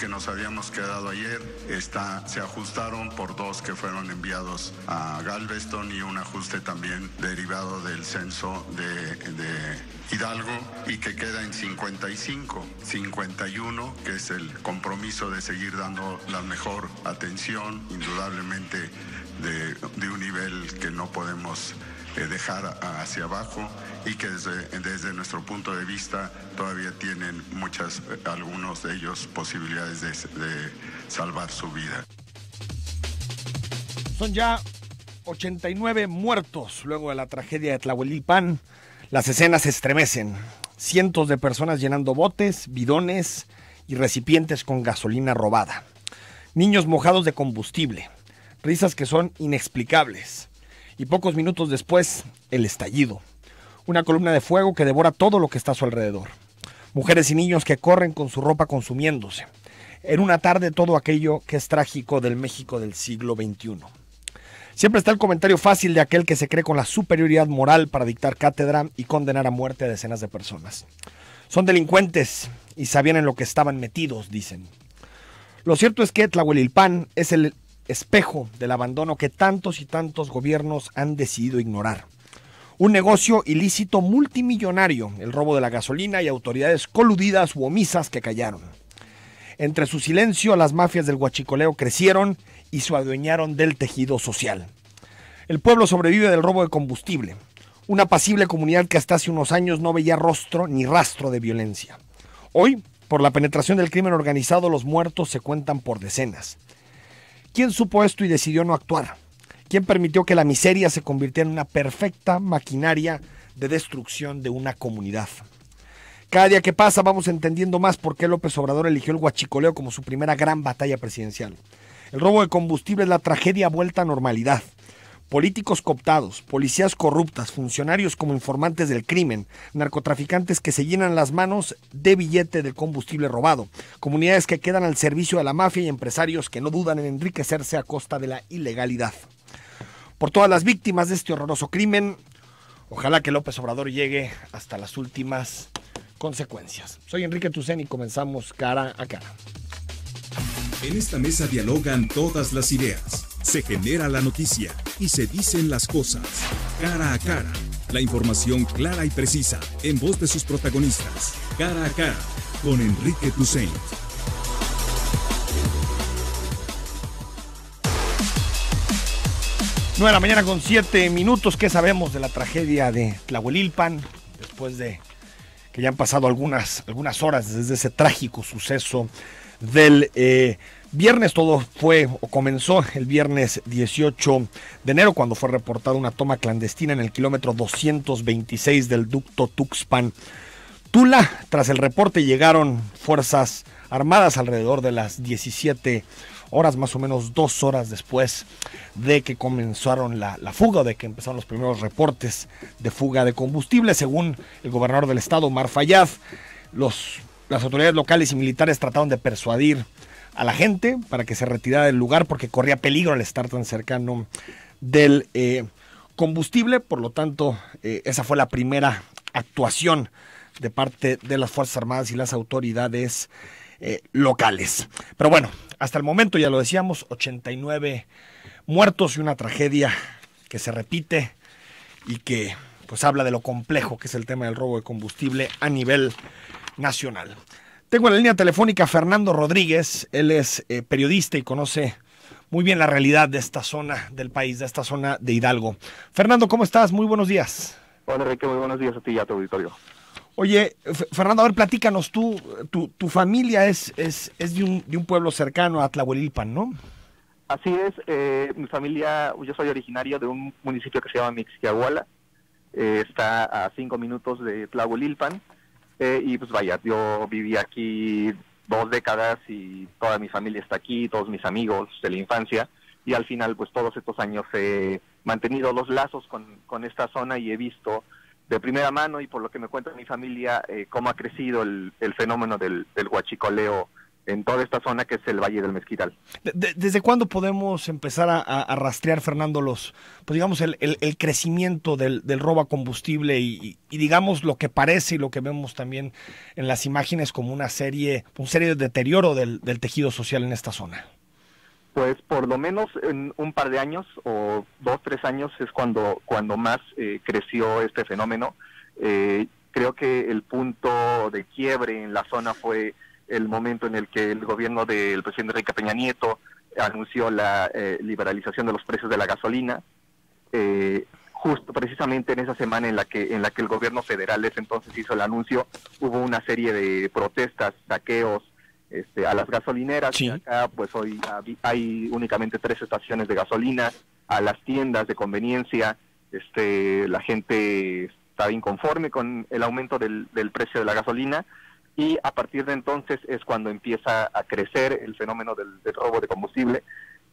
que nos habíamos quedado ayer se ajustaron por 2 que fueron enviados a Galveston y un ajuste también derivado del censo de Hidalgo y que queda en 55, 51, que es el compromiso de seguir dando la mejor atención, indudablemente de un nivel que no podemos dejar hacia abajo y que desde nuestro punto de vista todavía tienen algunos de ellos posibilidades de salvar su vida. Son ya 89 muertos luego de la tragedia de Tlahuelilpan. Las escenas se estremecen. Cientos de personas llenando botes, bidones y recipientes con gasolina robada. Niños mojados de combustible. Risas que son inexplicables. Y pocos minutos después, el estallido. Una columna de fuego que devora todo lo que está a su alrededor. Mujeres y niños que corren con su ropa consumiéndose. En una tarde todo aquello que es trágico del México del siglo XXI. Siempre está el comentario fácil de aquel que se cree con la superioridad moral para dictar cátedra y condenar a muerte a decenas de personas. Son delincuentes y sabían en lo que estaban metidos, dicen. Lo cierto es que Tlahuelilpan es el espejo del abandono que tantos y tantos gobiernos han decidido ignorar. Un negocio ilícito multimillonario, el robo de la gasolina y autoridades coludidas u omisas que callaron. Entre su silencio, las mafias del huachicoleo crecieron y se adueñaron del tejido social. El pueblo sobrevive del robo de combustible, una apacible comunidad que hasta hace unos años no veía rostro ni rastro de violencia. Hoy, por la penetración del crimen organizado, los muertos se cuentan por decenas. ¿Quién supo esto y decidió no actuar? ¿Quién permitió que la miseria se convirtiera en una perfecta maquinaria de destrucción de una comunidad? Cada día que pasa vamos entendiendo más por qué López Obrador eligió el huachicoleo como su primera gran batalla presidencial. El robo de combustible es la tragedia vuelta a normalidad. Políticos cooptados, policías corruptas, funcionarios como informantes del crimen, narcotraficantes que se llenan las manos de billete del combustible robado, comunidades que quedan al servicio de la mafia y empresarios que no dudan en enriquecerse a costa de la ilegalidad. Por todas las víctimas de este horroroso crimen, ojalá que López Obrador llegue hasta las últimas consecuencias. Soy Enrique Tucen y comenzamos Cara a Cara. En esta mesa dialogan todas las ideas, se genera la noticia y se dicen las cosas. Cara a Cara, la información clara y precisa en voz de sus protagonistas. Cara a Cara, con Enrique Tucen. 9 de la mañana con 7 minutos. ¿Qué sabemos de la tragedia de Tlahuelilpan? Después de que ya han pasado algunas horas desde ese trágico suceso del viernes. Todo comenzó el viernes 18 de enero cuando fue reportada una toma clandestina en el kilómetro 226 del ducto Tuxpan-Tula. Tras el reporte llegaron fuerzas armadas alrededor de las 17 horas, más o menos 2 horas después de que comenzaron la fuga, o de que empezaron los primeros reportes de fuga de combustible. Según el gobernador del estado, Omar Fayad, las autoridades locales y militares trataron de persuadir a la gente para que se retirara del lugar porque corría peligro al estar tan cercano del combustible. Por lo tanto, esa fue la primera actuación de parte de las Fuerzas Armadas y las autoridades locales. Pero bueno, hasta el momento, ya lo decíamos, 89 muertos y una tragedia que se repite y que pues habla de lo complejo que es el tema del robo de combustible a nivel nacional. Tengo en la línea telefónica a Fernando Rodríguez. Él es periodista y conoce muy bien la realidad de esta zona del país, de esta zona de Hidalgo. Fernando, ¿cómo estás? Muy buenos días. Hola, Enrique, muy buenos días a ti y a tu auditorio. Oye, Fernando, a ver, platícanos, tu familia es de un pueblo cercano a Tlahuelilpan, ¿no? Así es, mi familia, yo soy originario de un municipio que se llama Mixquiahuala, está a 5 minutos de Tlahuelilpan, y pues vaya, yo viví aquí 2 décadas y toda mi familia está aquí, todos mis amigos de la infancia, y al final pues todos estos años he mantenido los lazos con esta zona y he visto de primera mano y por lo que me cuenta mi familia cómo ha crecido el fenómeno del huachicoleo en toda esta zona que es el Valle del Mezquital. ¿Desde cuándo podemos empezar a rastrear, Fernando, pues digamos el crecimiento del robo a combustible y digamos lo que parece y lo que vemos también en las imágenes como un serie de deterioro del tejido social en esta zona? Pues por lo menos en un par de años o 2-3 años es cuando más creció este fenómeno. Creo que el punto de quiebre en la zona fue el momento en el que el gobierno del presidente Enrique Peña Nieto anunció la liberalización de los precios de la gasolina, justo precisamente en esa semana en la que el gobierno federal ese entonces hizo el anuncio, hubo una serie de protestas, saqueos a las gasolineras. Sí. Acá pues hoy hay únicamente 3 estaciones de gasolina, a las tiendas de conveniencia, la gente estaba inconforme con el aumento del precio de la gasolina. Y a partir de entonces es cuando empieza a crecer el fenómeno del robo de combustible.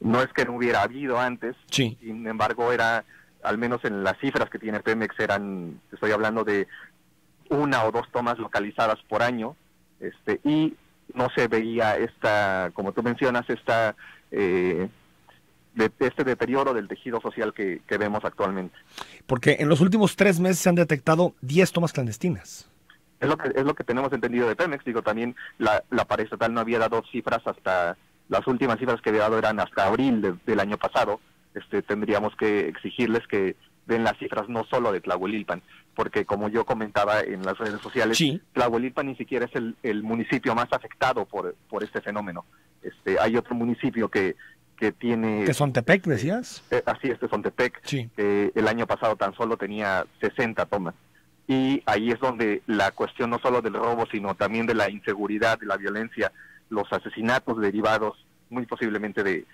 No es que no hubiera habido antes, sí. Sin embargo era, al menos en las cifras que tiene Pemex, estoy hablando de 1 o 2 tomas localizadas por año, y no se veía como tú mencionas, este deterioro del tejido social que vemos actualmente. Porque en los últimos 3 meses se han detectado 10 tomas clandestinas. Es lo que tenemos entendido de Pemex. Digo, también la paraestatal no había dado cifras hasta, las últimas cifras que había dado eran hasta abril del año pasado. Tendríamos que exigirles que den las cifras no solo de Tlahuelilpan, porque como yo comentaba en las redes sociales, sí. Tlahuelilpan ni siquiera es el municipio más afectado por este fenómeno. Hay otro municipio que tiene... ¿Que Zontepec, decías? Así es, Zontepec, sí. Que el año pasado tan solo tenía 60 tomas. Y ahí es donde la cuestión no solo del robo, sino también de la inseguridad, de la violencia, los asesinatos derivados muy posiblemente de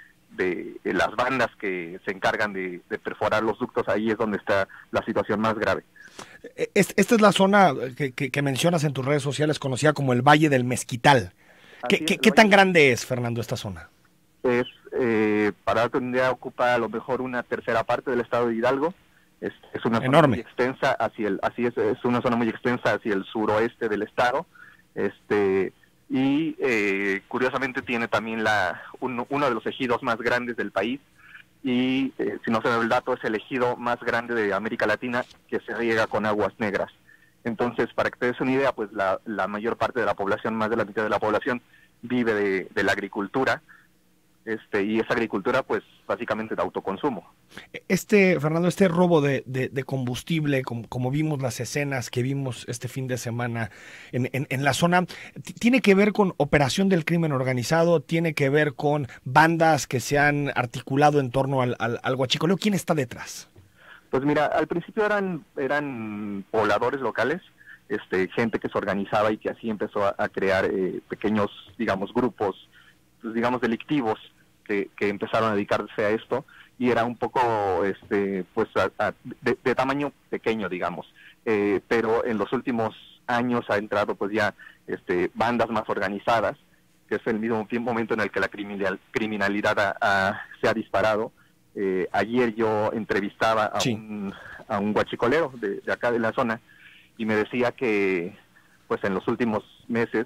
las bandas que se encargan de perforar los ductos, ahí es donde está la situación más grave. Esta es la zona que mencionas en tus redes sociales, conocida como el Valle del Mezquital. ¿Qué tan grande es, Fernando, esta zona? Para darte una idea, ocupa a lo mejor una tercera parte del estado de Hidalgo. Es una zona enorme. Muy extensa es una zona muy extensa hacia el suroeste del estado, y curiosamente tiene también uno de los ejidos más grandes del país, y si no se me da el dato, es el ejido más grande de América Latina que se riega con aguas negras. Entonces, para que te des una idea, pues la mayor parte de la población, más de la mitad de la población, vive de la agricultura, y esa agricultura pues básicamente de autoconsumo. Fernando, este robo de combustible, como vimos las escenas que vimos este fin de semana en la zona, ¿tiene que ver con operación del crimen organizado? ¿Tiene que ver con bandas que se han articulado en torno al huachicoleo? ¿Quién está detrás? Pues mira, al principio eran pobladores locales, gente que se organizaba y que así empezó a crear pequeños, digamos, grupos, pues, digamos, delictivos que empezaron a dedicarse a esto, y era un poco pues de tamaño pequeño, digamos, pero en los últimos años ha entrado pues ya bandas más organizadas, que es el mismo momento en el que la criminalidad se ha disparado. Ayer yo entrevistaba a un huachicolero de acá de la zona, y me decía que pues en los últimos meses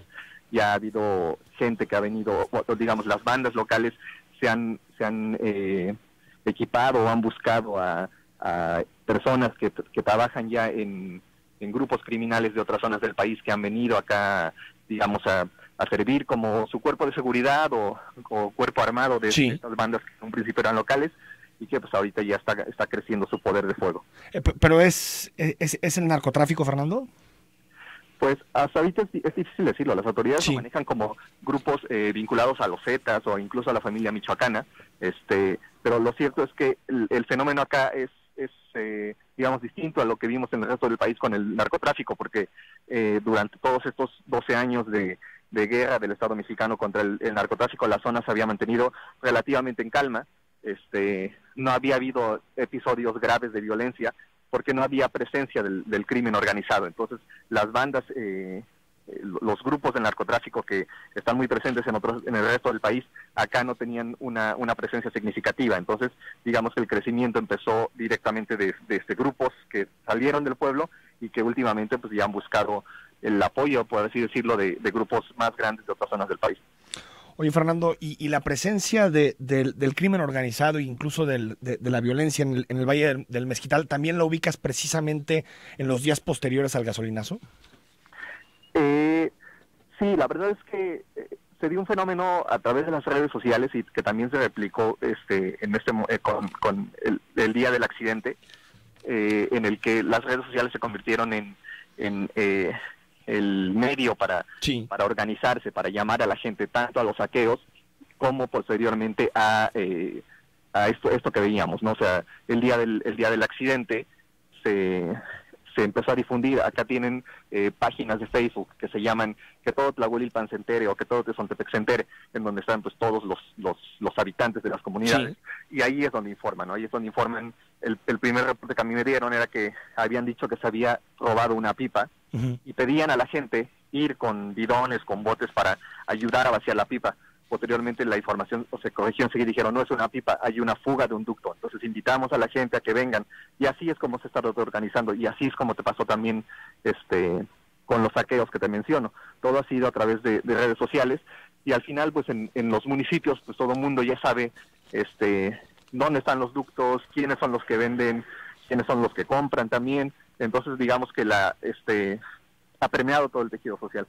ya ha habido gente que ha venido, digamos, las bandas locales se han equipado o han buscado a personas que trabajan ya en grupos criminales de otras zonas del país, que han venido acá, digamos, a servir como su cuerpo de seguridad o cuerpo armado de estas bandas que en un principio eran locales, y que pues ahorita ya está creciendo su poder de fuego. ¿Pero es el narcotráfico, Fernando? Pues hasta ahorita es difícil decirlo. Las autoridades lo manejan como grupos vinculados a los Zetas o incluso a la familia michoacana, pero lo cierto es que el fenómeno acá es digamos, distinto a lo que vimos en el resto del país con el narcotráfico, porque durante todos estos 12 años de guerra del Estado mexicano contra el narcotráfico, la zona se había mantenido relativamente en calma. No había habido episodios graves de violencia, porque no había presencia del crimen organizado. Entonces, las bandas, los grupos de narcotráfico que están muy presentes en el resto del país, acá no tenían una presencia significativa. Entonces, digamos que el crecimiento empezó directamente de grupos que salieron del pueblo y que últimamente pues ya han buscado el apoyo, por así decirlo, de grupos más grandes de otras zonas del país. Oye, Fernando, y la presencia del crimen organizado e incluso de la violencia en el Valle del Mezquital, ¿también la ubicas precisamente en los días posteriores al gasolinazo? Sí, la verdad es que se dio un fenómeno a través de las redes sociales y que también se replicó con el día del accidente, en el que las redes sociales se convirtieron en el medio para organizarse, para llamar a la gente tanto a los saqueos como posteriormente a esto que veíamos, ¿no? O sea, el día del accidente se empezó a difundir. Acá tienen páginas de Facebook que se llaman Que todo Tlahuelilpan se entere o Que todo Tezontepec se entere, en donde están pues todos los habitantes de las comunidades, y ahí es donde informan, ¿no? Ahí es donde informan. El primer reporte que a mí me dieron era que habían dicho que se había robado una pipa, y pedían a la gente ir con bidones, con botes para ayudar a vaciar la pipa. Posteriormente la información se corrigió enseguida y dijeron, no es una pipa, hay una fuga de un ducto. Entonces invitamos a la gente a que vengan, y así es como se está organizando, y así es como te pasó también con los saqueos que te menciono. Todo ha sido a través de redes sociales, y al final pues en los municipios pues todo el mundo ya sabe dónde están los ductos, quiénes son los que venden, quiénes son los que compran también. Entonces digamos que ha permeado todo el tejido social.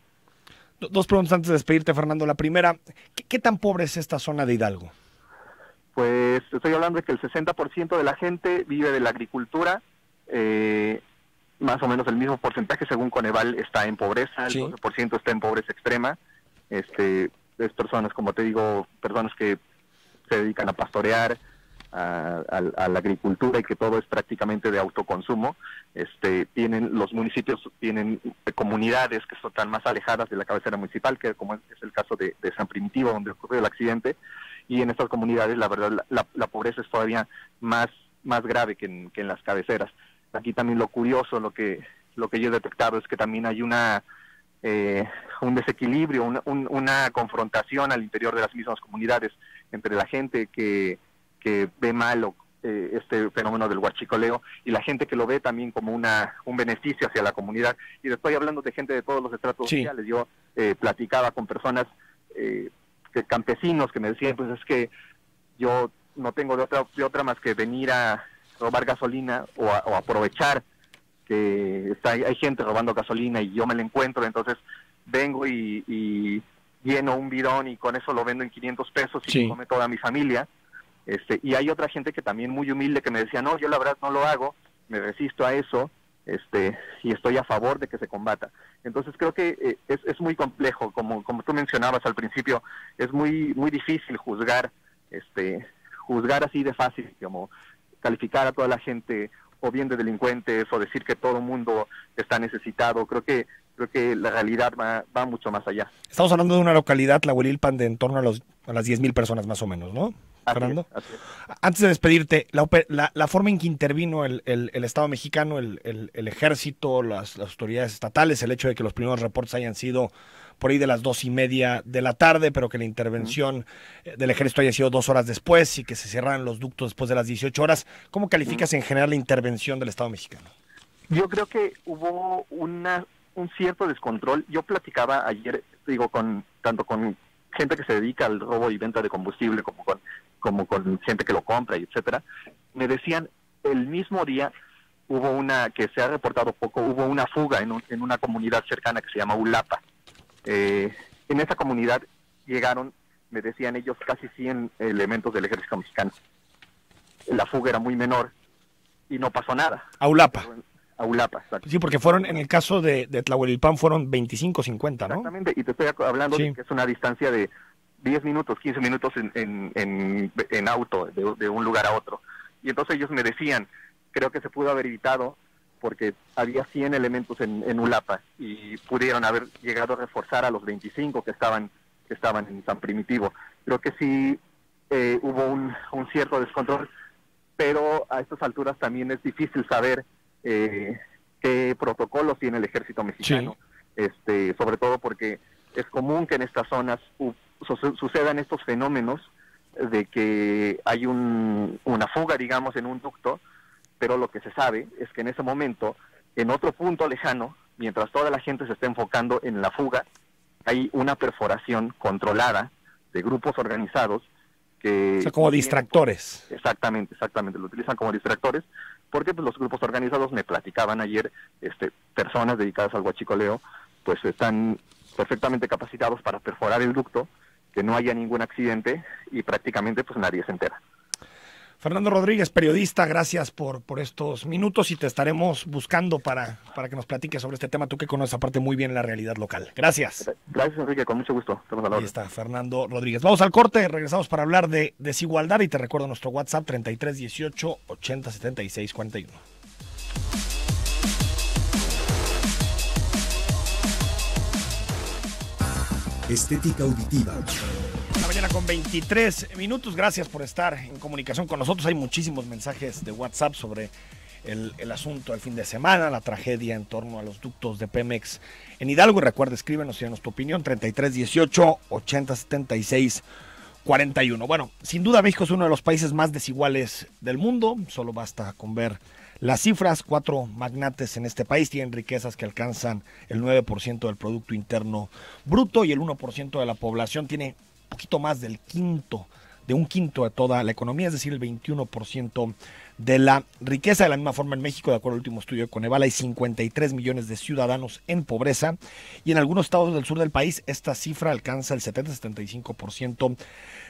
Dos preguntas antes de despedirte, Fernando. La primera, ¿qué tan pobre es esta zona de Hidalgo? Pues estoy hablando de que el 60% de la gente vive de la agricultura, más o menos el mismo porcentaje según Coneval está en pobreza, el 12% está en pobreza extrema. Es personas, como te digo, personas que se dedican a pastorear, a la agricultura, y que todo es prácticamente de autoconsumo. Los municipios tienen comunidades que están más alejadas de la cabecera municipal, que como es el caso de San Primitivo, donde ocurrió el accidente, y en estas comunidades la verdad la pobreza es todavía más grave que en las cabeceras. Aquí también lo curioso, lo que yo he detectado es que también hay un desequilibrio, una confrontación al interior de las mismas comunidades entre la gente que ve mal este fenómeno del huachicoleo, y la gente que lo ve también como un beneficio hacia la comunidad. Y estoy hablando de gente de todos los estratos sociales. Yo platicaba con personas, campesinos, que me decían, pues es que yo no tengo de otra más que venir a robar gasolina o aprovechar que hay gente robando gasolina y yo me la encuentro, entonces vengo y lleno un bidón y con eso lo vendo en 500 pesos y come toda mi familia. Y hay otra gente que también muy humilde que me decía, no, yo la verdad no lo hago, me resisto a eso, y estoy a favor de que se combata. Entonces creo que es muy complejo, como tú mencionabas al principio, es muy difícil juzgar así de fácil, como calificar a toda la gente o bien de delincuentes o decir que todo el mundo está necesitado. Creo que la realidad va mucho más allá. Estamos hablando de una localidad, Tlahuelilpan, de en torno a las 10,000 personas más o menos, ¿no? Fernando. Así es. Antes de despedirte, la forma en que intervino el Estado mexicano, el ejército, las autoridades estatales, el hecho de que los primeros reportes hayan sido por ahí de las 2:30 de la tarde, pero que la intervención del ejército haya sido 2 horas después y que se cerraran los ductos después de las 18 horas. ¿Cómo calificas en general la intervención del Estado mexicano? Yo creo que hubo un cierto descontrol. Yo platicaba ayer, tanto con gente que se dedica al robo y venta de combustible como con gente que lo compra, y etcétera. Me decían, el mismo día hubo que se ha reportado poco, hubo una fuga en una comunidad cercana que se llama Ulapa. En esa comunidad llegaron, me decían ellos, casi 100 elementos del ejército mexicano. La fuga era muy menor y no pasó nada. A Ulapa. A Ulapa, exacto. Sí, porque fueron, en el caso de Tlahuelilpan, fueron 25, 50, ¿no? Exactamente, y te estoy hablando de que es una distancia de 10 minutos, 15 minutos en auto, de un lugar a otro. Y entonces ellos me decían, creo que se pudo haber evitado porque había 100 elementos en Ulapa y pudieron haber llegado a reforzar a los 25 que estaban en San Primitivo. Creo que sí hubo un cierto descontrol, pero a estas alturas también es difícil saber qué protocolos tiene el ejército mexicano, sobre todo porque es común que en estas zonas sucedan estos fenómenos de que hay una fuga, digamos, en un ducto, pero lo que se sabe es que en ese momento, en otro punto lejano, mientras toda la gente se está enfocando en la fuga, hay una perforación controlada de grupos organizados que... O sea, como distractores. Exactamente, lo utilizan como distractores, porque pues los grupos organizados, me platicaban ayer, personas dedicadas al huachicoleo, pues están perfectamente capacitados para perforar el ducto, que no haya ningún accidente y prácticamente pues nadie se entera. Fernando Rodríguez, periodista, gracias por estos minutos y te estaremos buscando para que nos platiques sobre este tema, tú que conoces aparte muy bien la realidad local. Gracias. Gracias, Enrique, con mucho gusto. Estamos a la Ahí orden. está Fernando Rodríguez. Vamos al corte, regresamos para hablar de desigualdad y te recuerdo nuestro WhatsApp 33 18 80 76 41. Estética auditiva. La mañana con 23 minutos. Gracias por estar en comunicación con nosotros. Hay muchísimos mensajes de WhatsApp sobre el asunto del fin de semana, la tragedia en torno a los ductos de Pemex en Hidalgo. Recuerda, escríbenos y danos tu opinión. 33 18 80 76 41. Bueno, sin duda México es uno de los países más desiguales del mundo. Solo basta con ver las cifras. 4 magnates en este país tienen riquezas que alcanzan el 9% del Producto Interno Bruto y el 1% de la población tiene poquito más de un quinto de toda la economía, es decir, el 21% de la riqueza. De la misma forma en México, de acuerdo al último estudio de Coneval, hay 53 millones de ciudadanos en pobreza y en algunos estados del sur del país esta cifra alcanza el 70-75%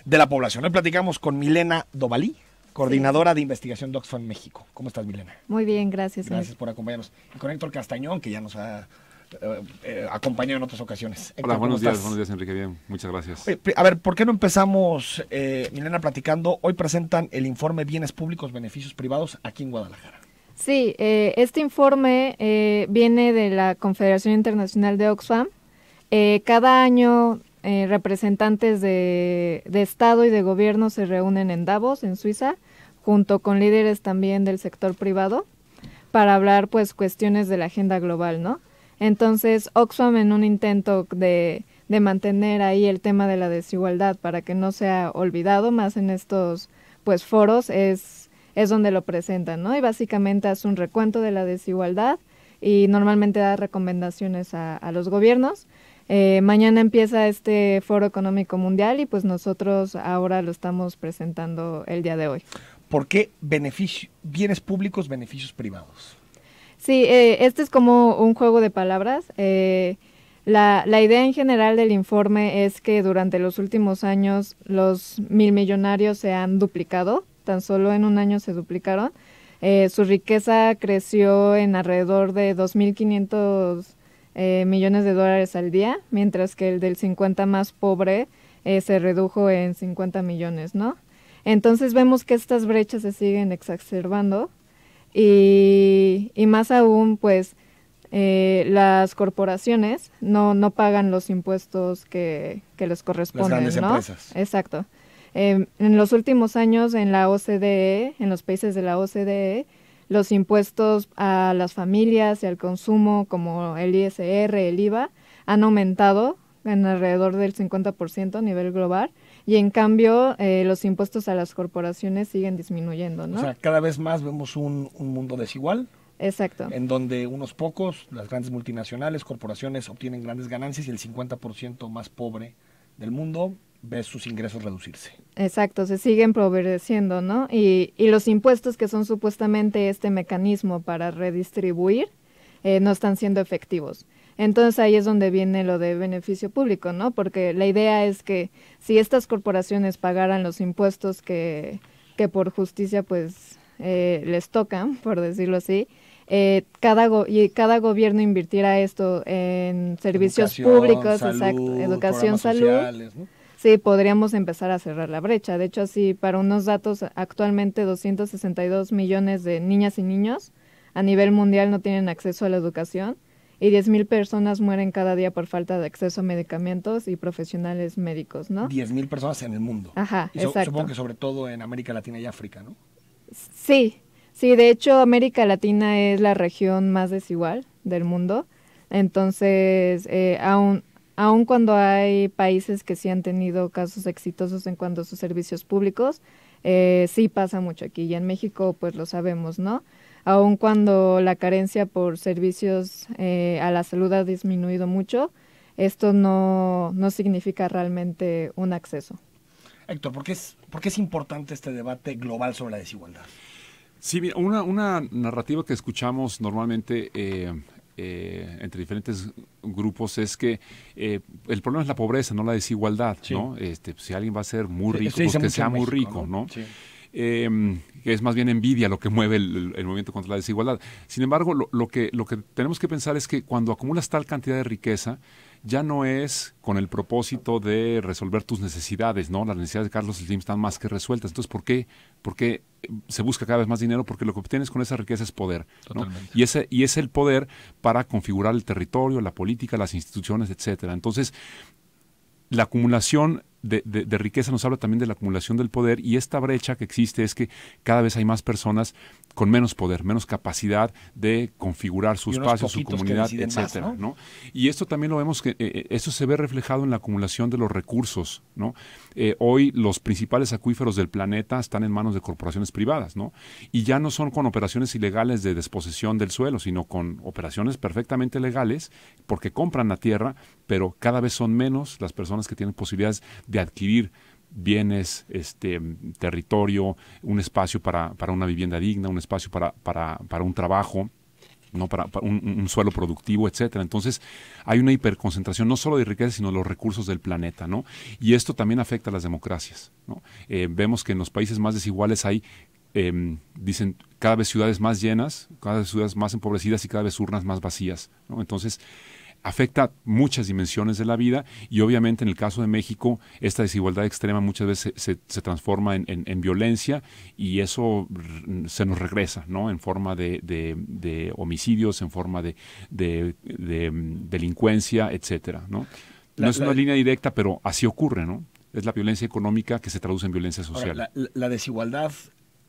de la población. Hoy platicamos con Milena Dovalí, coordinadora de investigación de Oxfam México. ¿Cómo estás, Milena? Muy bien, gracias. Gracias por acompañarnos. Y con Héctor Castañón, que ya nos ha acompañado en otras ocasiones. Hola, buenos días, Enrique, bien, muchas gracias. A ver, ¿por qué no empezamos, Milena, platicando? Hoy presentan el informe Bienes Públicos, Beneficios Privados aquí en Guadalajara. Sí, este informe viene de la Confederación Internacional de Oxfam. Cada año representantes de Estado y de gobierno se reúnen en Davos, en Suiza, junto con líderes también del sector privado, para hablar pues cuestiones de la agenda global, ¿no? Entonces, Oxfam, en un intento de mantener ahí el tema de la desigualdad para que no sea olvidado más en estos pues foros, es donde lo presentan, ¿no? Y básicamente hace un recuento de la desigualdad y normalmente da recomendaciones a los gobiernos. Mañana empieza este Foro Económico Mundial y pues nosotros ahora lo estamos presentando el día de hoy. ¿Por qué bienes públicos, beneficios privados? Sí, este es como un juego de palabras. La idea en general del informe es que durante los últimos años los 1,000 millonarios se han duplicado, tan solo en un año se duplicaron. Su riqueza creció en alrededor de 2.500 millones de dólares al día, mientras que el del 50 más pobre se redujo en 50 millones, ¿no? Entonces vemos que estas brechas se siguen exacerbando. Y más aún, pues, las corporaciones no pagan los impuestos que les corresponden, las grandes ¿no? empresas. Exacto. En los últimos años en la OCDE, en los países de la OCDE, los impuestos a las familias y al consumo, como el ISR, el IVA, han aumentado en alrededor del 50% a nivel global. Y en cambio, los impuestos a las corporaciones siguen disminuyendo, ¿no? O sea, cada vez más vemos un mundo desigual. Exacto. En donde unos pocos, las grandes multinacionales, corporaciones, obtienen grandes ganancias y el 50% más pobre del mundo ve sus ingresos reducirse. Exacto, se siguen empobreciendo, ¿no? Y los impuestos, que son supuestamente este mecanismo para redistribuir, no están siendo efectivos. Entonces ahí es donde viene lo de beneficio público, ¿no? Porque la idea es que si estas corporaciones pagaran los impuestos que por justicia pues les tocan, por decirlo así, cada gobierno invirtiera esto en servicios públicos, salud, exacto, educación, salud, sociales, ¿no? Sí, podríamos empezar a cerrar la brecha. De hecho, así, para unos datos, actualmente 262 millones de niñas y niños a nivel mundial no tienen acceso a la educación y 10,000 personas mueren cada día por falta de acceso a medicamentos y profesionales médicos, ¿no? 10,000 personas en el mundo. Ajá, y exacto. Supongo que sobre todo en América Latina y África, ¿no? Sí, de hecho América Latina es la región más desigual del mundo. Entonces, aun cuando hay países que sí han tenido casos exitosos en cuanto a sus servicios públicos, sí pasa mucho aquí. Y en México, pues lo sabemos, ¿no? Aun cuando la carencia por servicios a la salud ha disminuido mucho, esto no significa realmente un acceso. Héctor, ¿por qué es importante este debate global sobre la desigualdad? Sí, mira, una narrativa que escuchamos normalmente entre diferentes grupos es que el problema es la pobreza, no la desigualdad, sí. ¿no? Si alguien va a ser muy rico, pues que sea muy rico, ¿no? Sí. Que es más bien envidia lo que mueve el movimiento contra la desigualdad. Sin embargo, lo que tenemos que pensar es que cuando acumulas tal cantidad de riqueza, ya no es con el propósito de resolver tus necesidades, ¿no? Las necesidades de Carlos Slim están más que resueltas. Entonces, ¿por qué se busca cada vez más dinero? Porque lo que obtienes con esa riqueza es poder, ¿no? Y es el poder para configurar el territorio, la política, las instituciones, etcétera. Entonces, la acumulación de riqueza nos habla también de la acumulación del poder, y esta brecha que existe es que cada vez hay más personas con menos poder, menos capacidad de configurar su espacio, su comunidad, etcétera, más, ¿no? Y esto también lo vemos que esto se ve reflejado en la acumulación de los recursos, ¿no? Hoy los principales acuíferos del planeta están en manos de corporaciones privadas, ¿no? Y ya no son con operaciones ilegales de desposesión del suelo, sino con operaciones perfectamente legales, porque compran la tierra, pero cada vez son menos las personas que tienen posibilidades de adquirir bienes, territorio, un espacio para una vivienda digna, un espacio para un trabajo, ¿no? para un suelo productivo, etcétera. Entonces, hay una hiperconcentración no solo de riqueza, sino de los recursos del planeta, ¿no? Y esto también afecta a las democracias, ¿no? Vemos que en los países más desiguales hay dicen cada vez ciudades más llenas, cada vez ciudades más empobrecidas y cada vez urnas más vacías, ¿no? Entonces, afecta muchas dimensiones de la vida, y obviamente en el caso de México esta desigualdad extrema muchas veces se transforma en violencia, y eso se nos regresa, ¿no? En forma de homicidios, en forma de delincuencia, etcétera, ¿no? No es una línea directa, pero así ocurre, ¿no? Es la violencia económica que se traduce en violencia social. Ahora, la desigualdad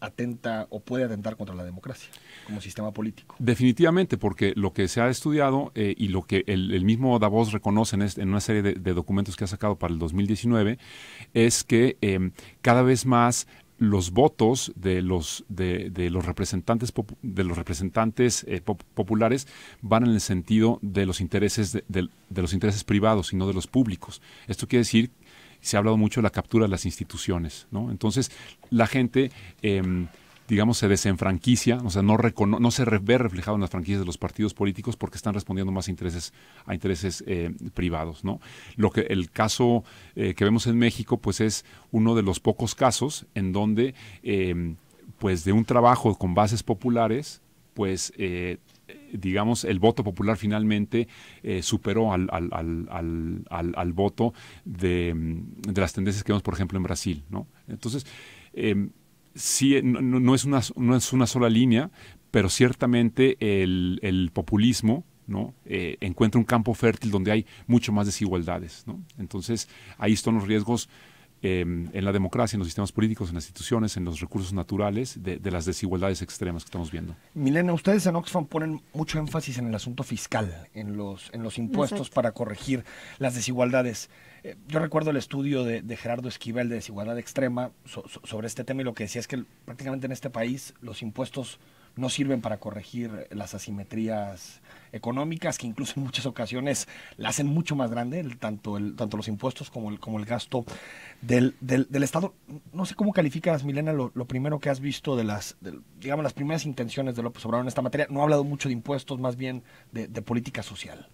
atenta o puede atentar contra la democracia como sistema político. Definitivamente, porque lo que se ha estudiado y lo que el mismo Davos reconoce en una serie de documentos que ha sacado para el 2019 es que cada vez más los votos de los representantes populares van en el sentido de los intereses de los intereses privados y no de los públicos. Esto quiere decir, se ha hablado mucho de la captura de las instituciones, ¿no? Entonces, la gente, digamos, se desenfranquicia, o sea, no se ve reflejado en las franquicias de los partidos políticos porque están respondiendo más a intereses privados, ¿no? El caso que vemos en México, pues es uno de los pocos casos en donde, pues de un trabajo con bases populares, pues digamos, el voto popular finalmente superó al voto de las tendencias que vemos, por ejemplo, en Brasil, ¿no? Entonces, sí, no es una sola línea, pero ciertamente el populismo, ¿no? Encuentra un campo fértil donde hay mucho más desigualdades, ¿no? Entonces, ahí están los riesgos en la democracia, en los sistemas políticos, en las instituciones, en los recursos naturales, de las desigualdades extremas que estamos viendo. Milena, ustedes en Oxfam ponen mucho énfasis en el asunto fiscal, en los impuestos. Exacto. Para corregir las desigualdades. Yo recuerdo el estudio de Gerardo Esquivel de desigualdad extrema sobre este tema, y lo que decía es que prácticamente en este país los impuestos no sirven para corregir las asimetrías económicas, que incluso en muchas ocasiones la hacen mucho más grande, tanto los impuestos como el gasto del Estado. No sé cómo calificas, Milena, lo primero que has visto digamos, las primeras intenciones de López Obrador en esta materia. No ha hablado mucho de impuestos, más bien de política social.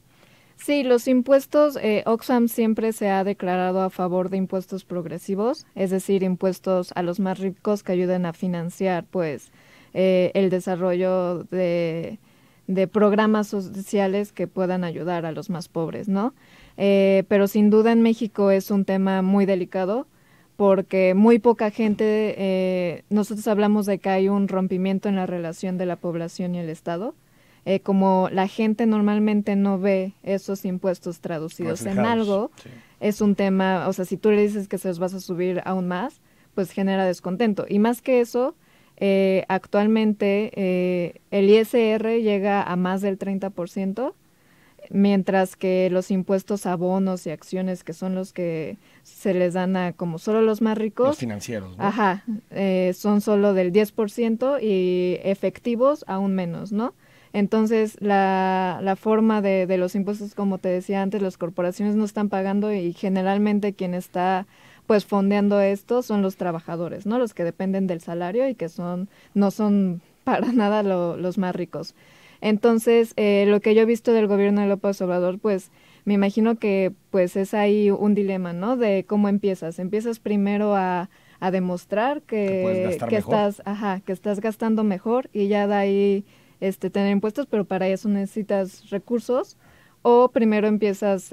Sí, los impuestos, Oxfam siempre se ha declarado a favor de impuestos progresivos, es decir, impuestos a los más ricos que ayuden a financiar, pues, el desarrollo de programas sociales que puedan ayudar a los más pobres, ¿no? Pero sin duda en México es un tema muy delicado, porque muy poca gente, nosotros hablamos de que hay un rompimiento en la relación de la población y el Estado. Como la gente normalmente no ve esos impuestos traducidos en algo, sí. Es un tema, o sea, si tú le dices que se los vas a subir aún más, pues genera descontento. Y más que eso, actualmente el ISR llega a más del 30%, mientras que los impuestos a bonos y acciones, que son los que se les dan a como solo los más ricos. Los financieros, ¿no? Ajá, son solo del 10% y efectivos aún menos, ¿no? Entonces, la forma de los impuestos, como te decía antes, las corporaciones no están pagando y generalmente quien está pues fondeando esto son los trabajadores, ¿no? Los que dependen del salario y que no son para nada los más ricos. Entonces, lo que yo he visto del gobierno de López Obrador, pues me imagino que pues es ahí un dilema, ¿no? De cómo empiezas. Empiezas primero a demostrar que estás gastando mejor y ya de ahí tener impuestos, pero para eso necesitas recursos. O primero empiezas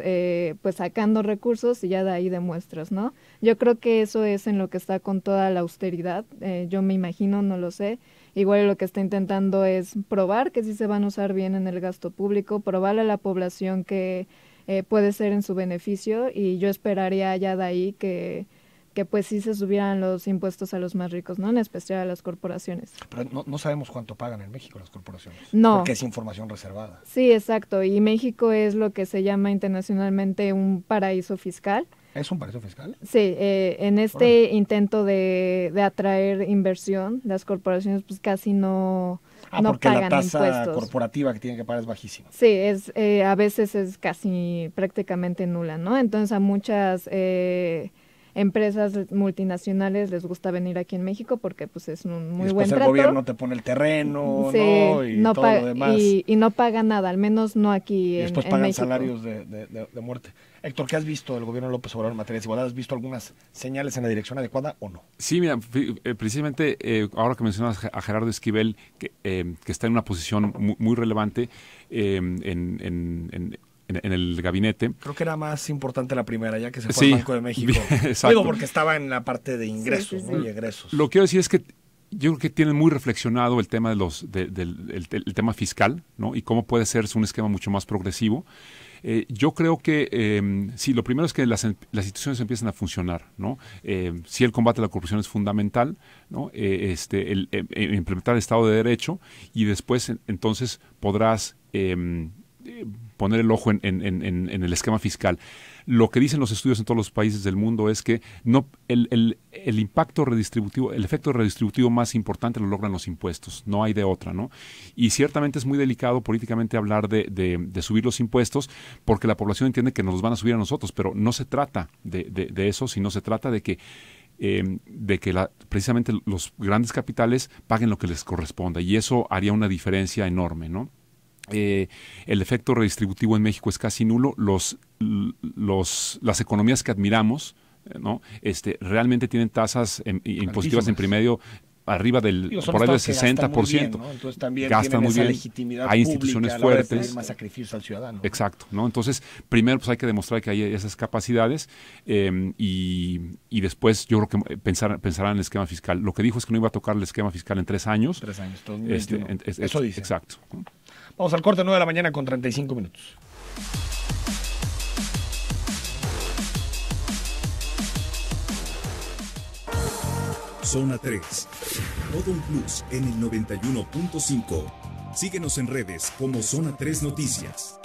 pues sacando recursos y ya de ahí demuestras, ¿no? Yo creo que eso es en lo que está con toda la austeridad. Yo me imagino, no lo sé. Igual lo que está intentando es probar que sí se van a usar bien en el gasto público, probarle a la población que puede ser en su beneficio, y yo esperaría ya de ahí que pues sí se subieran los impuestos a los más ricos, ¿no? En especial a las corporaciones. Pero no sabemos cuánto pagan en México las corporaciones. No. Porque es información reservada. Sí, exacto. Y México es lo que se llama internacionalmente un paraíso fiscal. ¿Es un paraíso fiscal? Sí, en intento de atraer inversión, las corporaciones pues casi no porque pagan la tasa impuestos. corporativa que tienen que pagar es bajísima. Sí, a veces es casi prácticamente nula, ¿no? Entonces a muchas empresas multinacionales les gusta venir aquí en México porque pues es un muy buen trato. El gobierno te pone el terreno, sí, ¿no? Y todo lo demás. Y no paga nada, al menos no aquí y después en pagan México. salarios de muerte. Héctor, ¿qué has visto del gobierno de López Obrador en materia de desigualdad? ¿Has visto algunas señales en la dirección adecuada o no? Sí, mira, precisamente ahora que mencionas a Gerardo Esquivel, que está en una posición muy relevante en el gabinete. Creo que era más importante la primera, ya que se fue al Banco de México. Exacto. Digo, porque estaba en la parte de ingresos, sí. ¿no? Y egresos. Lo que quiero decir es que yo creo que tienen muy reflexionado el tema el tema fiscal, ¿no? Y cómo puede ser un esquema mucho más progresivo. Yo creo que sí, lo primero es que las instituciones empiecen a funcionar, ¿no? Sí, el combate a la corrupción es fundamental, ¿no? Implementar el Estado de Derecho, y después entonces podrás poner el ojo en el esquema fiscal. Lo que dicen los estudios en todos los países del mundo es que el impacto redistributivo, el efecto redistributivo más importante lo logran los impuestos, no hay de otra, ¿no? Y ciertamente es muy delicado políticamente hablar de subir los impuestos, porque la población entiende que nos los van a subir a nosotros, pero no se trata de eso, sino se trata de que precisamente los grandes capitales paguen lo que les corresponda, y eso haría una diferencia enorme, ¿no? El efecto redistributivo en México es casi nulo. Las economías que admiramos, ¿no? Realmente tienen tasas impositivas en promedio arriba por ahí del 60%. Bien, ¿no? Entonces también gastan muy bien. Legitimidad hay instituciones pública, fuertes. Más sacrificios al ciudadano. Exacto, ¿no? Entonces, primero pues hay que demostrar que hay esas capacidades, y después yo creo que pensarán en el esquema fiscal. Lo que dijo es que no iba a tocar el esquema fiscal en 3 años. 3 años, 2021. Eso dice. Exacto. Vamos al corte, 9 de la mañana con 35 minutos. Zona 3. Todo un plus en el 91.5. Síguenos en redes como Zona 3 Noticias.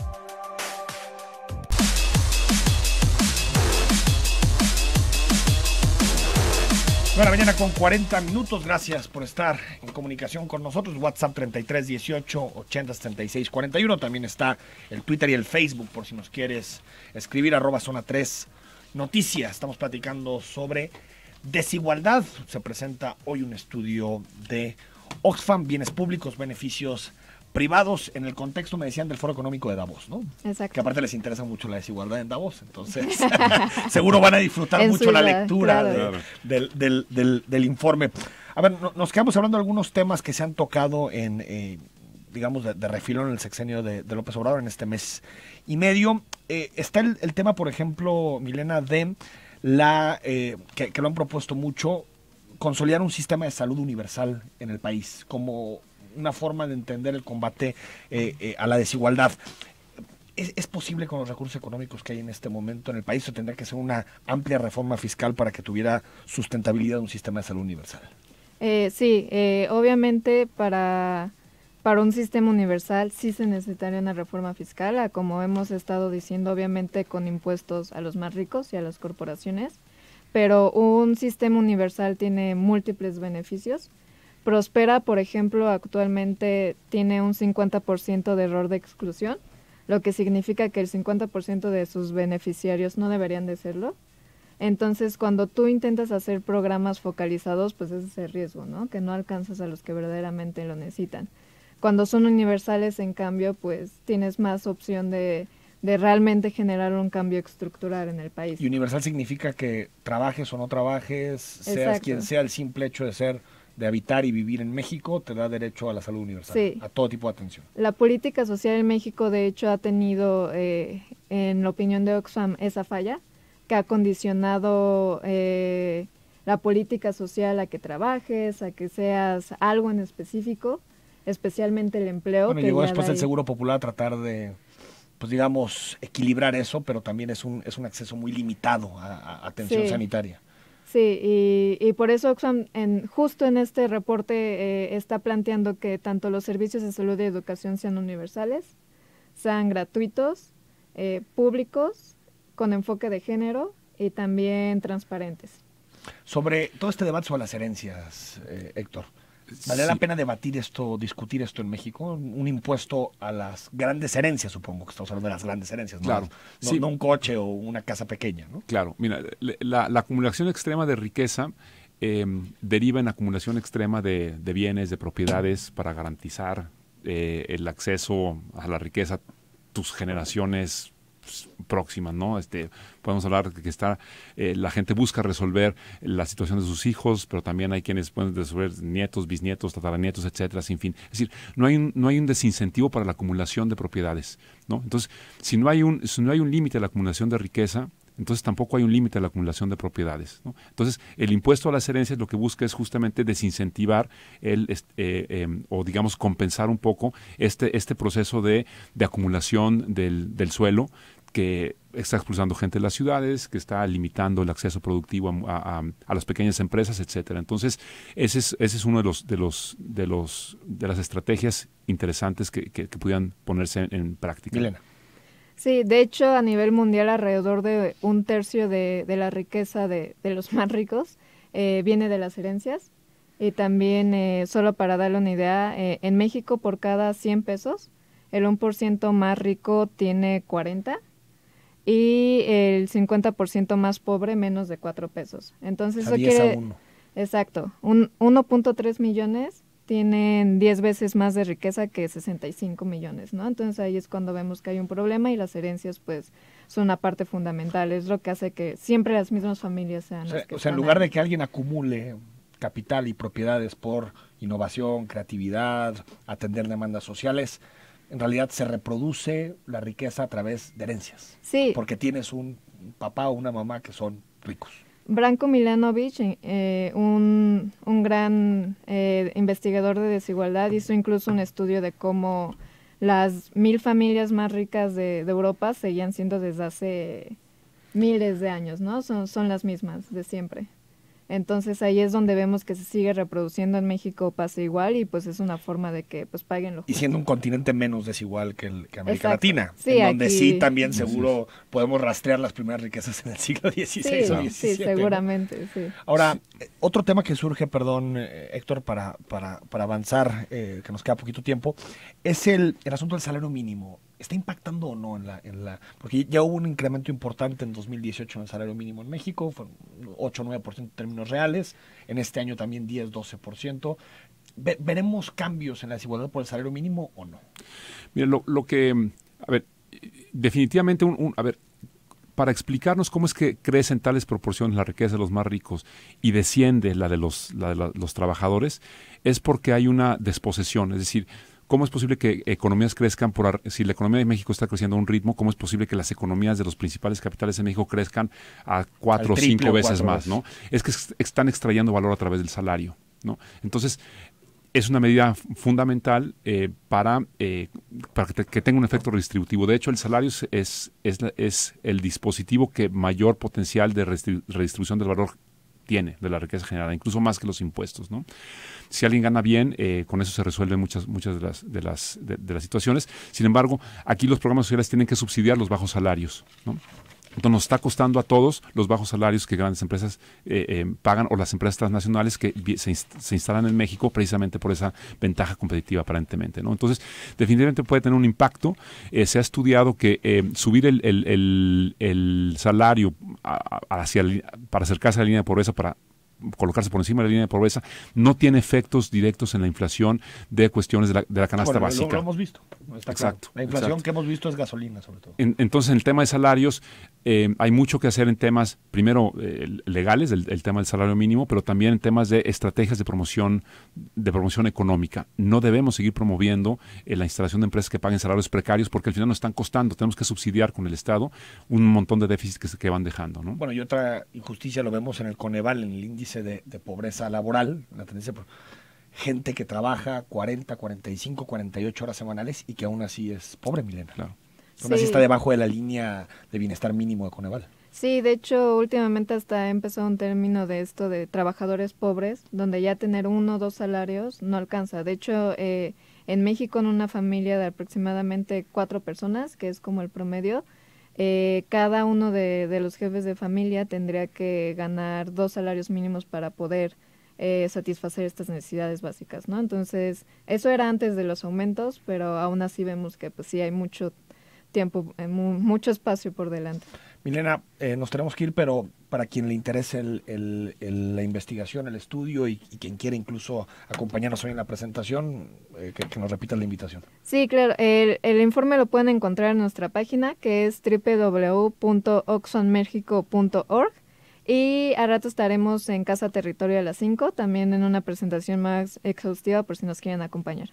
Bueno, mañana con 40 minutos. Gracias por estar en comunicación con nosotros. WhatsApp 33 18 80 76 41. También está el Twitter y el Facebook por si nos quieres escribir, @Zona 3 Noticias. Estamos platicando sobre desigualdad. Se presenta hoy un estudio de Oxfam, bienes públicos, beneficios privados, en el contexto, me decían, del Foro Económico de Davos, ¿no? Exacto. Que aparte les interesa mucho la desigualdad en Davos, entonces seguro van a disfrutar mucho la lectura, claro, del informe. A ver, nos quedamos hablando de algunos temas que se han tocado digamos, de refilón en el sexenio de López Obrador en este mes y medio. Está el tema, por ejemplo, Milena, de que lo han propuesto mucho, consolidar un sistema de salud universal en el país, como una forma de entender el combate a la desigualdad. ¿Es posible con los recursos económicos que hay en este momento en el país, o tendría que ser una amplia reforma fiscal para que tuviera sustentabilidad un sistema de salud universal? Sí, obviamente para un sistema universal sí se necesitaría una reforma fiscal, como hemos estado diciendo, obviamente con impuestos a los más ricos y a las corporaciones, pero un sistema universal tiene múltiples beneficios. Prospera, por ejemplo, actualmente tiene un 50% de error de exclusión, lo que significa que el 50% de sus beneficiarios no deberían de serlo. Entonces, cuando tú intentas hacer programas focalizados, pues ese es el riesgo, ¿no? Que no alcanzas a los que verdaderamente lo necesitan. Cuando son universales, en cambio, pues tienes más opción de realmente generar un cambio estructural en el país. Y universal significa que trabajes o no trabajes, seas Exacto. quien sea, el simple hecho de habitar y vivir en México te da derecho a la salud universal, Sí. a todo tipo de atención. La política social en México, de hecho, ha tenido, en la opinión de Oxfam, esa falla, que ha condicionado la política social a que trabajes, a que seas algo en específico, especialmente el empleo. Bueno, que llegó ya después de el ahí- Seguro Popular a tratar de, pues digamos, equilibrar eso, pero también es un acceso muy limitado a atención Sí. sanitaria. Sí, y por eso Oxfam justo en este reporte está planteando que tanto los servicios de salud y educación sean universales, sean gratuitos, públicos, con enfoque de género y también transparentes. Sobre todo este debate sobre las herencias, Héctor, ¿vale la Sí. pena debatir esto, discutir esto en México? Un impuesto a las grandes herencias, supongo que estamos hablando de las grandes herencias, ¿no? Claro. No, Sí. no un coche o una casa pequeña, ¿no? Claro, mira, la acumulación extrema de riqueza deriva en acumulación extrema de bienes, de propiedades para garantizar el acceso a la riqueza tus generaciones próximas, ¿no? Podemos hablar de que la gente busca resolver la situación de sus hijos, pero también hay quienes pueden resolver nietos, bisnietos, tataranietos, etcétera, sin fin. Es decir, no hay un desincentivo para la acumulación de propiedades, ¿no? Entonces, si no hay un límite a la acumulación de riqueza, entonces tampoco hay un límite a la acumulación de propiedades, ¿no? Entonces, el impuesto a las herencias lo que busca es justamente desincentivar o digamos compensar un poco este proceso de acumulación del suelo que está expulsando gente de las ciudades, que está limitando el acceso productivo a las pequeñas empresas, etcétera. Entonces, ese es uno de las estrategias interesantes que pudieran ponerse en práctica. Milena. Sí, de hecho, a nivel mundial, alrededor de un tercio de la riqueza de los más ricos viene de las herencias. Y también, solo para darle una idea, en México, por cada 100 pesos, el 1% más rico tiene 40 y el 50% más pobre menos de 4 pesos. Entonces, O sea, eso 10 a quiere... 1. Exacto. 1.3 millones tienen 10 veces más de riqueza que 65 millones, ¿no? Entonces ahí es cuando vemos que hay un problema y las herencias pues son una parte fundamental, es lo que hace que siempre las mismas familias sean las que O sea, en están lugar ahí. de que alguien acumule capital y propiedades por innovación, creatividad, atender demandas sociales, en realidad se reproduce la riqueza a través de herencias. Sí, Porque tienes un papá o una mamá que son ricos. Branko Milanovic, un gran investigador de desigualdad, hizo incluso un estudio de cómo las 1000 familias más ricas de Europa seguían siendo desde hace miles de años, ¿no? Son las mismas de siempre. Entonces ahí es donde vemos que se sigue reproduciendo en México, pasa igual y pues es una forma de que pues paguen lo Y justo. siendo un continente menos desigual que América Exacto. Latina, Sí, en donde aquí- sí también seguro podemos rastrear las primeras riquezas en el siglo XVI Sí, o XVII. sí, ¿no? seguramente, sí. Ahora, otro tema que surge, perdón, Héctor, para avanzar, que nos queda poquito tiempo, es el asunto del salario mínimo. ¿Está impactando o no porque ya hubo un incremento importante en 2018 en el salario mínimo en México, fue 8 o 9% en términos reales, en este año también 10-12%. ¿Veremos cambios en la desigualdad por el salario mínimo o no? Mira, lo que, a ver, definitivamente, a ver, para explicarnos cómo es que crecen tales proporciones la riqueza de los más ricos y desciende la de los trabajadores, es porque hay una desposesión, es decir, ¿cómo es posible que economías crezcan si la economía de México está creciendo a un ritmo? ¿Cómo es posible que las economías de los principales capitales de México crezcan a 4 o 5 veces más, ¿no? Es que están extrayendo valor a través del salario, ¿no? Entonces, es una medida fundamental para que tenga un efecto redistributivo. De hecho, el salario es el dispositivo que mayor potencial de redistribución del valor tiene, de la riqueza generada, incluso más que los impuestos, ¿no? Si alguien gana bien, con eso se resuelven muchas de las situaciones. Sin embargo, aquí los programas sociales tienen que subsidiar los bajos salarios, ¿no? Entonces nos está costando a todos los bajos salarios que grandes empresas pagan, o las empresas transnacionales que se instalan en México precisamente por esa ventaja competitiva aparentemente, ¿no? Entonces, definitivamente puede tener un impacto. Se ha estudiado que subir el salario para acercarse a la línea de pobreza, para colocarse por encima de la línea de pobreza, no tiene efectos directos en la inflación de cuestiones de la canasta básica. Lo hemos visto. Está Exacto. Claro. La inflación exacto. que hemos visto es gasolina, sobre todo. Entonces, en el tema de salarios, hay mucho que hacer en temas, primero, legales, el tema del salario mínimo, pero también en temas de estrategias de promoción económica. No debemos seguir promoviendo la instalación de empresas que paguen salarios precarios, porque al final nos están costando. Tenemos que subsidiar con el Estado un montón de déficits que van dejando, ¿no? Bueno, y otra injusticia lo vemos en el Coneval, en el índice de pobreza laboral, la tendencia por gente que trabaja 40, 45, 48 horas semanales y que aún así es pobre, Milena. Claro. Aún así está debajo de la línea de bienestar mínimo de Coneval. Sí, de hecho, últimamente hasta empezó un término de esto de trabajadores pobres, donde ya tener 1 o 2 salarios no alcanza. De hecho, en México, en una familia de aproximadamente 4 personas, que es como el promedio, cada uno de los jefes de familia tendría que ganar 2 salarios mínimos para poder satisfacer estas necesidades básicas, ¿no? Entonces, eso era antes de los aumentos, pero aún así vemos que pues sí hay mucho tiempo, mucho espacio por delante. Milena, nos tenemos que ir, pero para quien le interese la investigación, el estudio y quien quiera incluso acompañarnos hoy en la presentación, que nos repitan la invitación. Sí, claro. El informe lo pueden encontrar en nuestra página, que es www.oxfammexico.org, y a rato estaremos en Casa Territorio a las 5, también en una presentación más exhaustiva por si nos quieren acompañar.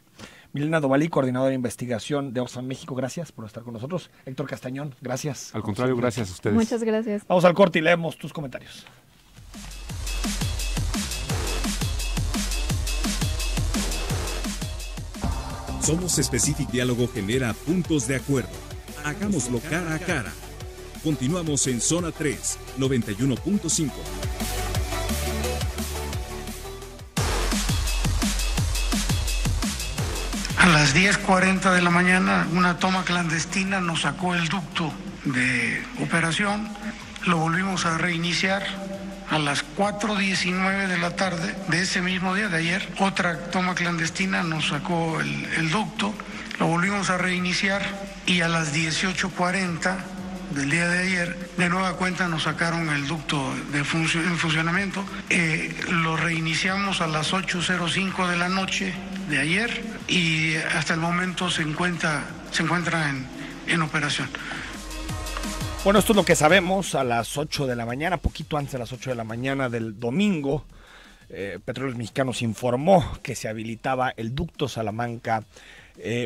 Milena Dovalí, coordinadora de investigación de Oxfam México, gracias por estar con nosotros. Héctor Castañón, gracias. Al contrario, gracias a ustedes. Muchas gracias. Vamos al corte y leemos tus comentarios. Somos Specific Diálogo genera puntos de acuerdo. Hagámoslo cara a cara. Continuamos en Zona 3, 91.5. A las 10:40 de la mañana, una toma clandestina nos sacó el ducto de operación. Lo volvimos a reiniciar. A las 4:19 de la tarde de ese mismo día de ayer, otra toma clandestina nos sacó el ducto. Lo volvimos a reiniciar y a las 18:40 del día de ayer, de nueva cuenta nos sacaron el ducto en funcionamiento. Lo reiniciamos a las 8:05 de la noche de ayer y hasta el momento se encuentra en operación. Bueno, esto es lo que sabemos a las 8 de la mañana, poquito antes de las 8 de la mañana del domingo. Petróleos Mexicanos informó que se habilitaba el ducto Salamanca.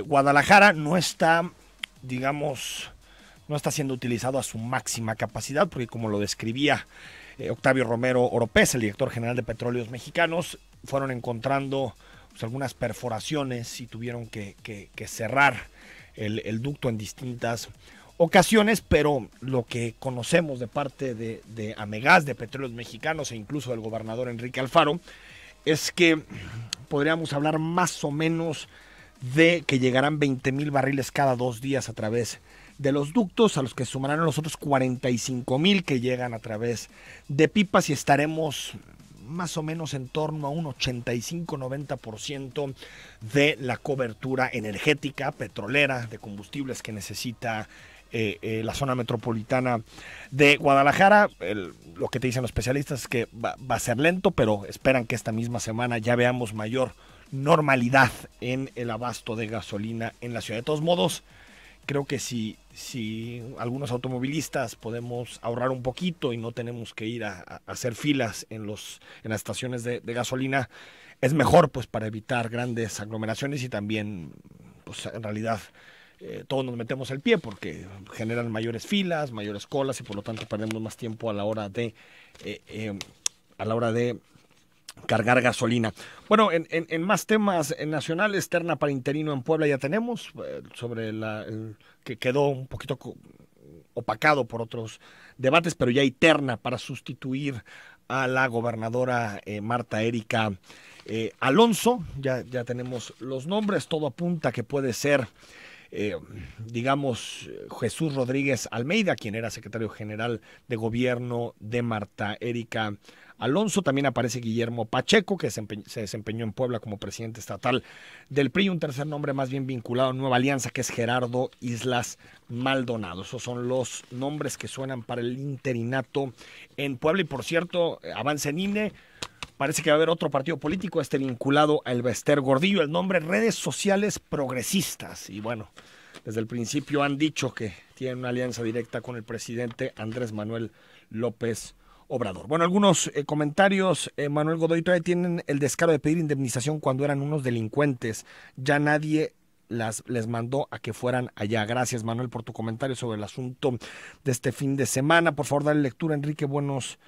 Guadalajara no está, digamos, no está siendo utilizado a su máxima capacidad, porque como lo describía Octavio Romero Oropesa, el director general de Petróleos Mexicanos, fueron encontrando pues, algunas perforaciones y tuvieron que cerrar el ducto en distintas ocasiones, pero lo que conocemos de parte de Amegas, de Petróleos Mexicanos e incluso del gobernador Enrique Alfaro, es que podríamos hablar más o menos de que llegarán 20,000 barriles cada 2 días a través de los ductos, a los que sumarán los otros 45,000 que llegan a través de pipas, y estaremos más o menos en torno a un 85-90% de la cobertura energética, petrolera, de combustibles que necesita la zona metropolitana de Guadalajara. Lo que te dicen los especialistas es que va a ser lento, pero esperan que esta misma semana ya veamos mayor normalidad en el abasto de gasolina en la ciudad. De todos modos, creo que si algunos automovilistas podemos ahorrar un poquito y no tenemos que ir a hacer filas en las estaciones de gasolina, es mejor, pues, para evitar grandes aglomeraciones y también, pues, en realidad todos nos metemos el pie porque generan mayores filas, mayores colas y por lo tanto perdemos más tiempo a la hora de cargar gasolina. Bueno, en más temas nacionales, terna para interino en Puebla ya tenemos, sobre que quedó un poquito opacado por otros debates, pero ya hay terna para sustituir a la gobernadora Marta Erika Alonso. Ya tenemos los nombres, todo apunta que puede ser digamos, Jesús Rodríguez Almeida, quien era secretario general de gobierno de Marta Erika Alonso. También aparece Guillermo Pacheco, que se desempeñó en Puebla como presidente estatal del PRI. Un tercer nombre más bien vinculado a Nueva Alianza, que es Gerardo Islas Maldonado. Esos son los nombres que suenan para el interinato en Puebla. Y por cierto, avance en INE. Parece que va a haber otro partido político, vinculado a Elbester Gordillo. El nombre: Redes Sociales Progresistas. Y bueno, desde el principio han dicho que tienen una alianza directa con el presidente Andrés Manuel López Obrador. Bueno, algunos comentarios. Manuel Godoy: todavía tienen el descaro de pedir indemnización cuando eran unos delincuentes. Ya nadie les mandó a que fueran allá. Gracias, Manuel, por tu comentario sobre el asunto de este fin de semana. Por favor, dale lectura, Enrique. Buenos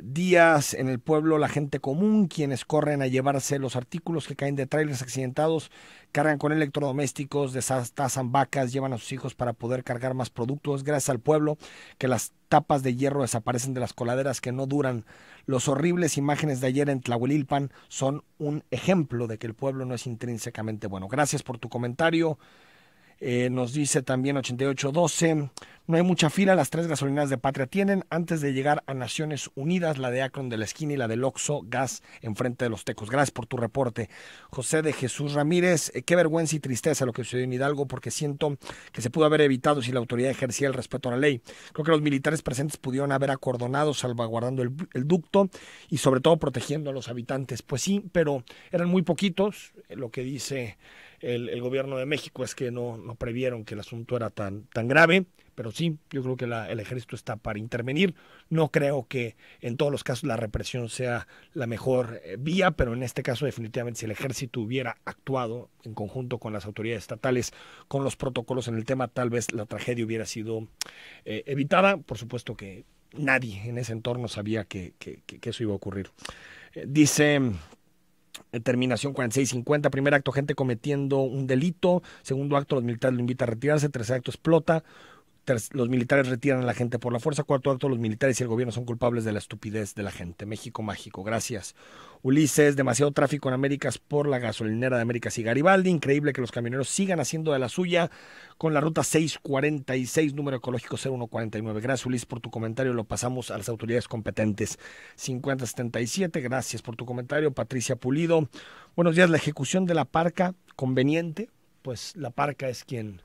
días. En el pueblo, la gente común, quienes corren a llevarse los artículos que caen de trailers accidentados, cargan con electrodomésticos, destazan vacas, llevan a sus hijos para poder cargar más productos. Gracias al pueblo que las tapas de hierro desaparecen de las coladeras que no duran. Los horribles imágenes de ayer en Tlahuelilpan son un ejemplo de que el pueblo no es intrínsecamente bueno. Gracias por tu comentario. Nos dice también 8812, no hay mucha fila, las 3 gasolineras de Patria tienen, antes de llegar a Naciones Unidas, la de Akron de la esquina y la del Oxxo Gas enfrente de los Tecos. Gracias por tu reporte. José de Jesús Ramírez: qué vergüenza y tristeza lo que sucedió en Hidalgo, porque siento que se pudo haber evitado si la autoridad ejercía el respeto a la ley. Creo que los militares presentes pudieron haber acordonado, salvaguardando el ducto y sobre todo protegiendo a los habitantes. Pues sí, pero eran muy poquitos. Lo que dice el gobierno de México es que no previeron que el asunto era tan grave, pero sí, yo creo que el ejército está para intervenir. No creo que en todos los casos la represión sea la mejor vía, pero en este caso definitivamente si el ejército hubiera actuado en conjunto con las autoridades estatales, con los protocolos en el tema, tal vez la tragedia hubiera sido evitada. Por supuesto que nadie en ese entorno sabía que eso iba a ocurrir. Dice terminación 4650, primer acto, gente cometiendo un delito. Segundo acto, los militares lo invitan a retirarse. Tercer acto, explota. Los militares retiran a la gente por la fuerza. Cuarto acto, los militares y el gobierno son culpables de la estupidez de la gente. México mágico. Gracias. Ulises: demasiado tráfico en Américas por la gasolinera de Américas y Garibaldi. Increíble que los camioneros sigan haciendo de la suya con la ruta 646, número ecológico 0149. Gracias, Ulises, por tu comentario. Lo pasamos a las autoridades competentes. 5077, gracias por tu comentario. Patricia Pulido: buenos días. La ejecución de la parca, conveniente. Pues la parca es quien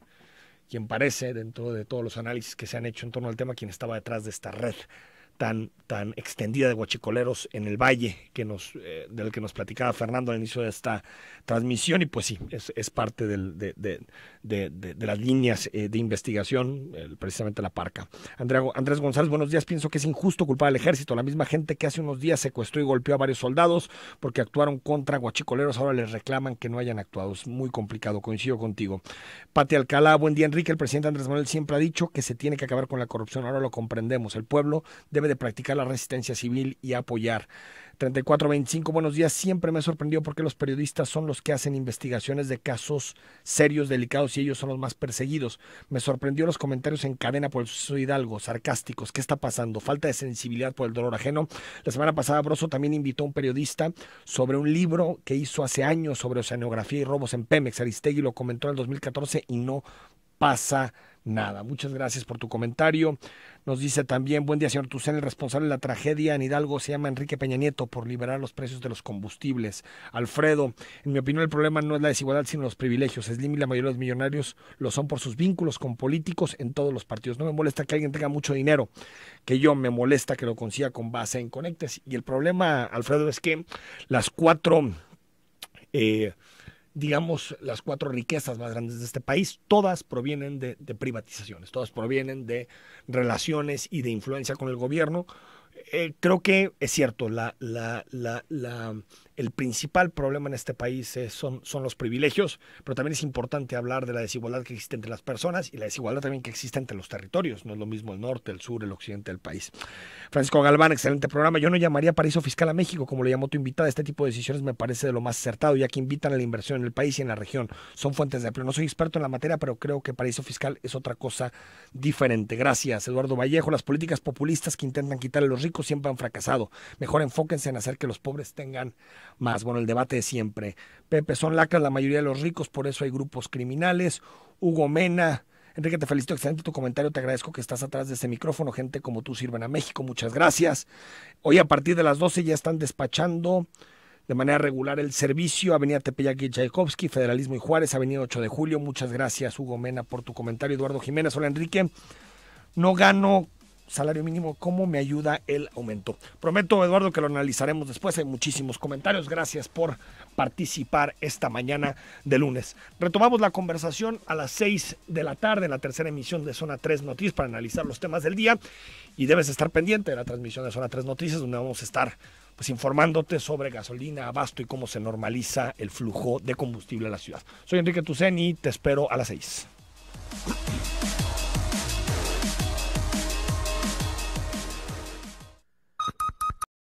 parece, dentro de todos los análisis que se han hecho en torno al tema, quien estaba detrás de esta red tan extendida de guachicoleros en el valle del que nos platicaba Fernando al inicio de esta transmisión. Y pues sí, es parte de las líneas de investigación, precisamente la parca. Andrés González: buenos días. Pienso que es injusto culpar al ejército. La misma gente que hace unos días secuestró y golpeó a varios soldados porque actuaron contra guachicoleros, ahora les reclaman que no hayan actuado. Es muy complicado, coincido contigo. Pati Alcalá: buen día, Enrique. El presidente Andrés Manuel siempre ha dicho que se tiene que acabar con la corrupción. Ahora lo comprendemos. El pueblo debe de practicar la resistencia civil y apoyar. 3425, buenos días. Siempre me sorprendió porque los periodistas son los que hacen investigaciones de casos serios, delicados, y ellos son los más perseguidos. Me sorprendió los comentarios en cadena por el suceso de Hidalgo, sarcásticos. ¿Qué está pasando? Falta de sensibilidad por el dolor ajeno. La semana pasada Broso también invitó a un periodista sobre un libro que hizo hace años sobre oceanografía y robos en Pemex. Aristegui lo comentó en el 2014 y no pasa nada. Muchas gracias por tu comentario. Nos dice también: buen día, señor Tucen. El responsable de la tragedia en Hidalgo se llama Enrique Peña Nieto por liberar los precios de los combustibles. Alfredo: en mi opinión el problema no es la desigualdad sino los privilegios. Slim y la mayoría de los millonarios lo son por sus vínculos con políticos en todos los partidos. No me molesta que alguien tenga mucho dinero, que yo me molesta que lo consiga con base en conectes. Y el problema, Alfredo, es que las cuatro riquezas más grandes de este país, todas provienen de privatizaciones, todas provienen de relaciones y de influencia con el gobierno. Creo que es cierto, el principal problema en este país son los privilegios, pero también es importante hablar de la desigualdad que existe entre las personas y la desigualdad también que existe entre los territorios. No es lo mismo el norte, el sur, el occidente del país. Francisco Galván: excelente programa. Yo no llamaría paraíso fiscal a México como le llamó tu invitada. Este tipo de decisiones me parece de lo más acertado, ya que invitan a la inversión en el país y en la región. Son fuentes de empleo. No soy experto en la materia, pero creo que paraíso fiscal es otra cosa diferente. Gracias, Eduardo Vallejo: las políticas populistas que intentan quitarle a los ricos siempre han fracasado. Mejor enfóquense en hacer que los pobres tengan más. Bueno, el debate de siempre. Pepe: son lacras la mayoría de los ricos, por eso hay grupos criminales. Hugo Mena. Enrique, te felicito, excelente tu comentario, te agradezco que estás atrás de este micrófono, gente como tú sirven a México, muchas gracias. Hoy a partir de las 12 ya están despachando de manera regular el servicio, Avenida Tepeyac y Tchaikovsky, Federalismo y Juárez, Avenida 8 de Julio, muchas gracias Hugo Mena por tu comentario. Eduardo Jiménez, hola Enrique, no gano salario mínimo, ¿cómo me ayuda el aumento? Prometo, Eduardo, que lo analizaremos después, hay muchísimos comentarios, gracias por participar esta mañana de lunes. Retomamos la conversación a las 6 de la tarde en la tercera emisión de Zona 3 Noticias para analizar los temas del día y debes estar pendiente de la transmisión de Zona 3 Noticias donde vamos a estar pues informándote sobre gasolina, abasto y cómo se normaliza el flujo de combustible en la ciudad. Soy Enrique Tucen y te espero a las 6.